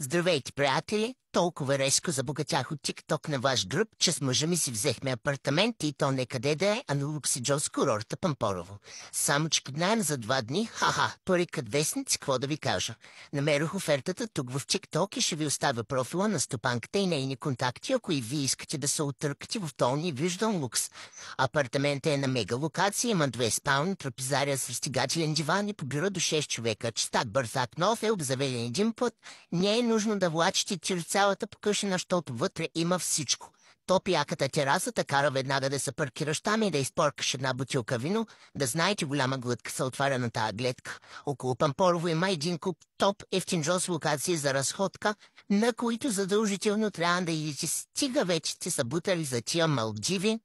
Здравейте, приятели! Толкова резко забогатях от TikTok на ваш гръб, че с мъжа ми си взехме апартамент и то некъде да е, а на Луксиджос курорта Пампорово. Само че наем за 2 дни, ха-ха, пари кът вестници, какво да ви кажа. Намерих офертата тук в TikTok и ще ви оставя профила на стопанката и нейни контакти, ако и вие искате да се оттъркате в толни виждан лукс. Апартаментът е на мега локация, има 2 спални, трапезария с разтягателен диван и побира до 6 човека. Чистак бързак нов е обзаведен един път. Не е нужно да влачите чрез цялата покъщина, защото вътре има всичко. Топи яката терасата, кара веднага да се паркираш там и да изпоркаш една бутилка вино, да знаете голяма глътка се отваря на тая гледка. Около Пампорово има един куп топ ефтинджос локации за разходка, на които задължително трябва да идите, стига вече сте са бутали за тия Малдиви.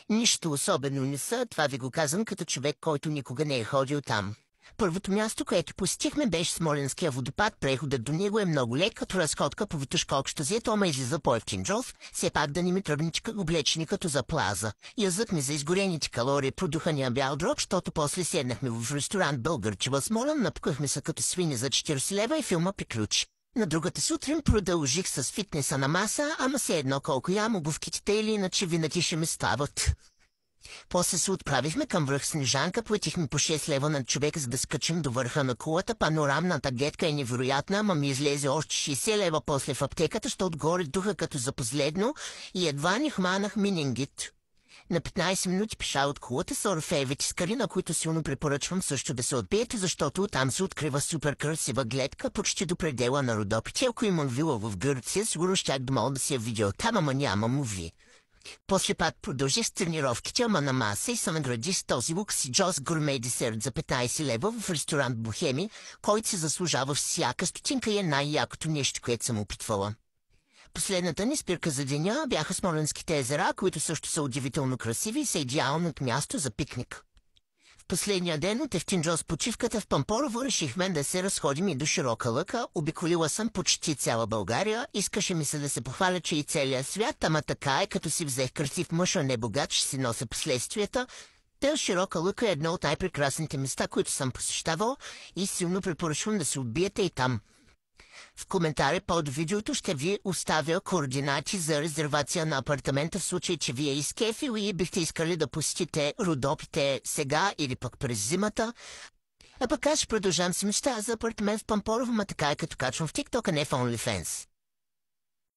Нищо особено не са, това ви го казвам като човек, който никога не е ходил там. Първото място, което посетихме, беше Смолянския водопад. Преходът до него е много лек, като разходка по витушколката зето, ама излиза по-ефтин джов, все пак да ни ми тръбничка облечени като за плаза. Язък ми за изгорените калории продухания бял дроб, защото после седнахме в ресторант Българче в Смолян, напукахме се като свини за 40 лева и филма приключи. На другата сутрин продължих с фитнеса на маса, ама все едно колко ям обувките, или иначе винаги ще ми стават. После се отправихме към връх Снежанка, платихме по 6 лева на човек, за да скачим до върха на кулата. Панорамната гледка е невероятна, ама ми излезе още 60 лева после в аптеката, що отгоре духа като за последно и едва ни хманах менингит. На 15 минути пеша от кулата са орфеевите скари, на които силно препоръчвам също да се отбиете, защото там се открива супер красива гледка почти до предела на Родопите. Ако имам вила в Гърция, сигурно щях да мога да си я видео там, ама няма муви. После пак продължих с тренировките, ама на маса и се награди с този Луксиджос гурме десерт за 15 лева в ресторант Бохеми, който се заслужава всяка стотинка и е най-якото нещо, което съм опитвала. Последната ни спирка за деня бяха Смолянските езера, които също са удивително красиви и са идеалното място за пикник. В последния ден от ефтинджос почивката в Пампорово решихме да се разходим и до Широка лъка. Обиколила съм почти цяла България. Искаше ми се да се похваля, че и целият свят, ама така е, като си взех красив мъж, а не богат, ще си нося последствията. Та Широка лъка е едно от най-прекрасните места, които съм посещавал и силно препоръчвам да се отбиете и там. В коментари под видеото ще ви оставя координати за резервация на апартамента в случай, че вие изкефили и бихте искали да посетите Родопите сега или пък през зимата. А пък аз ще продължавам си мечта за апартамент в Пампорово, ма така е като качвам в TikTok, а не в OnlyFans.